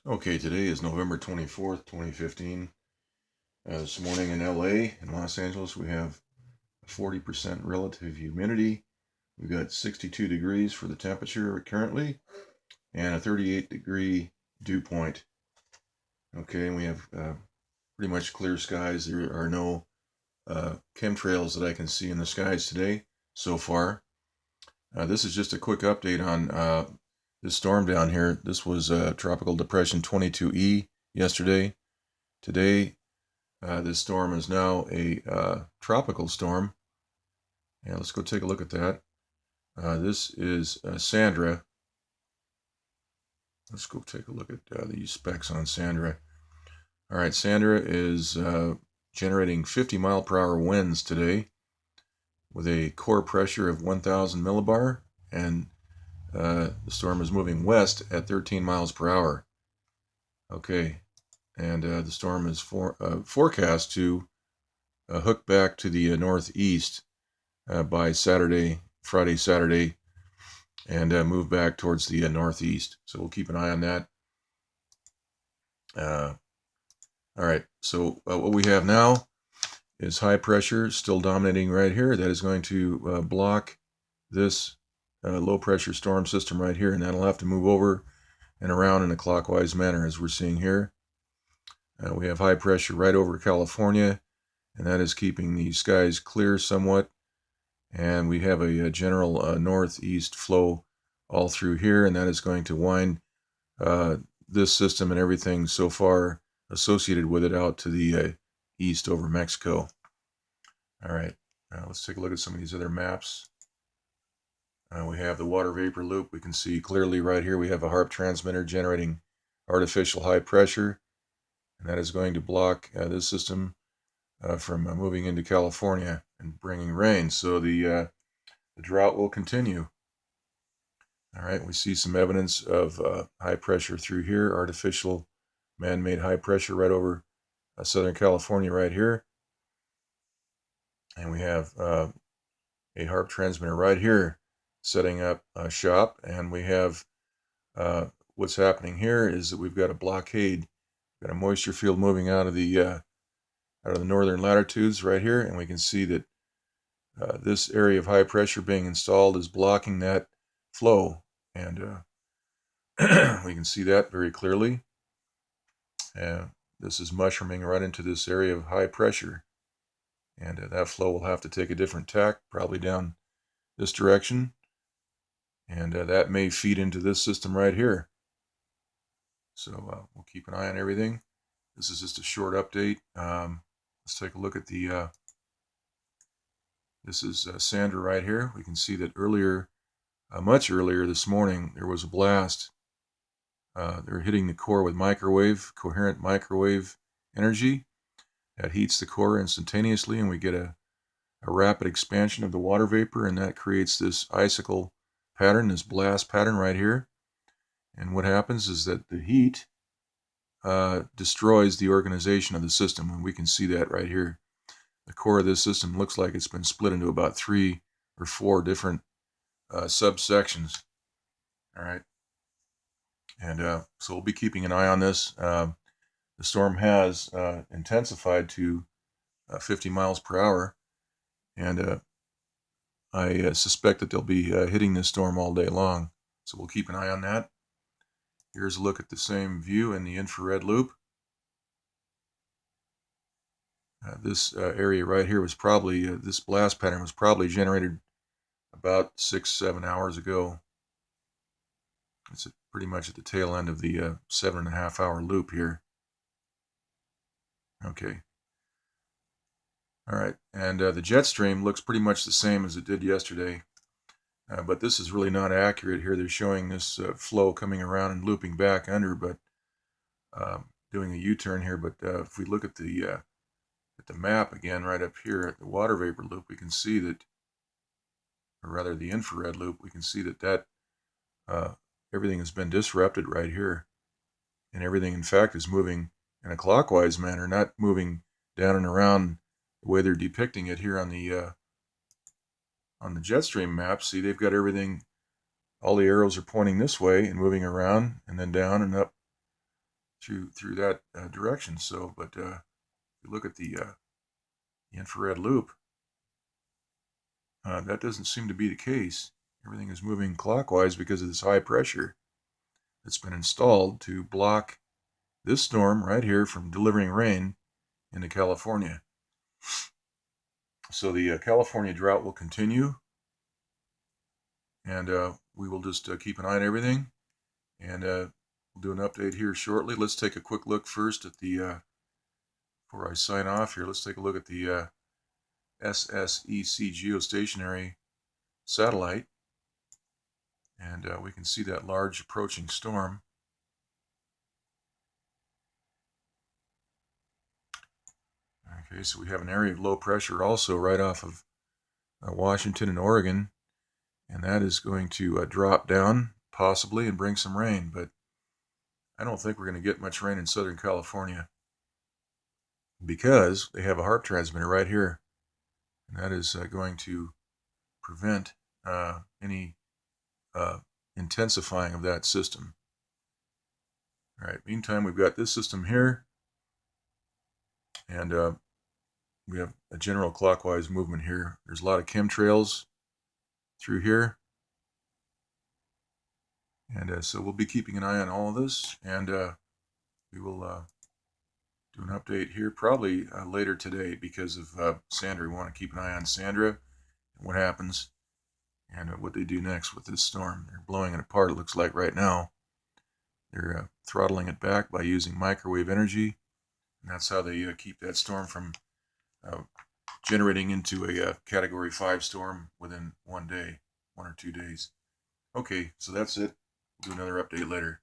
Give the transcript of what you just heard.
Okay, today is November 24th, 2015. This morning in LA, in Los Angeles, we have 40% relative humidity. We've got 62 degrees for the temperature currently and a 38-degree dew point. Okay, and we have pretty much clear skies. There are no chemtrails that I can see in the skies today so far. This is just a quick update on this storm down here. This was Tropical Depression 22E yesterday. Today, this storm is now a tropical storm. And let's go take a look at that. This is Sandra. Let's go take a look at these specs on Sandra. All right, Sandra is generating 50-mile-per-hour winds today with a core pressure of 1,000 millibar, and the storm is moving west at 13 miles per hour. Okay, and the storm is forecast to hook back to the northeast by Friday, Saturday, and move back towards the northeast. So we'll keep an eye on that. All right, so what we have now is high pressure still dominating right here. That is going to block this low pressure storm system right here, and that'll have to move over and around in a clockwise manner as we're seeing here. We have high pressure right over California, and that is keeping the skies clear somewhat. And we have a general northeast flow all through here, and that is going to wind this system and everything so far associated with it out to the east over Mexico. All right, let's take a look at some of these other maps. We have the water vapor loop. We can see clearly right here we have a HAARP transmitter generating artificial high pressure, and that is going to block this system from moving into California and bringing rain. So the drought will continue. All right, we see some evidence of high pressure through here, artificial man-made high pressure right over Southern California right here. And we have a HAARP transmitter right here setting up shop. And we have what's happening here is that we've got a blockade, got a moisture field moving out of the northern latitudes right here, and we can see that this area of high pressure being installed is blocking that flow, and we can see that very clearly. This is mushrooming right into this area of high pressure, and that flow will have to take a different tack, probably down this direction, and that may feed into this system right here. So we'll keep an eye on everything. This is just a short update. Let's take a look at the this is Sandra right here. We can see that earlier, much earlier this morning, there was a blast. They're hitting the core with coherent microwave energy. That heats the core instantaneously, and we get a rapid expansion of the water vapor, and that creates this icicle pattern, this blast pattern right here. And what happens is that the heat destroys the organization of the system, and we can see that right here. The core of this system looks like it's been split into about 3 or 4 different subsections. All right, and so we'll be keeping an eye on this. The storm has intensified to 50 miles per hour, and I suspect that they'll be hitting this storm all day long. So we'll keep an eye on that. Here's a look at the same view in the infrared loop. This area right here was probably, this blast pattern was probably generated about 6-7 hours ago. It's pretty much at the tail end of the 7.5 hour loop here. Okay. All right, and the jet stream looks pretty much the same as it did yesterday, but this is really not accurate here. They're showing this flow coming around and looping back under, but doing a U-turn here. But if we look at the map again right up here at the water vapor loop, we can see that, or rather the infrared loop, we can see that everything has been disrupted right here, and everything in fact is moving in a clockwise manner, not moving down and around the way they're depicting it here on the jet stream map. See, they've got everything, all the arrows are pointing this way and moving around and then down and up through that direction. So, but if you look at the infrared loop, that doesn't seem to be the case. Everything is moving clockwise because of this high pressure that's been installed to block this storm right here from delivering rain into California. So the California drought will continue, and we will just keep an eye on everything, and we'll do an update here shortly. Let's take a quick look first at the, before I sign off here, let's take a look at the SSEC geostationary satellite, and we can see that large approaching storm. Okay, so we have an area of low pressure also right off of Washington and Oregon, and that is going to drop down possibly and bring some rain, but I don't think we're going to get much rain in Southern California because they have a HAARP transmitter right here, and that is going to prevent any intensifying of that system. All right, meantime, we've got this system here, and we have a general clockwise movement here. There's a lot of chemtrails through here, and so we'll be keeping an eye on all of this, and we will do an update here probably later today because of Sandra. We want to keep an eye on Sandra and what happens and what they do next with this storm. They're blowing it apart, it looks like right now. They're throttling it back by using microwave energy, and that's how they keep that storm from generating into a Category 5 storm within 1 day, 1 or 2 days. Okay, so that's it. We'll do another update later.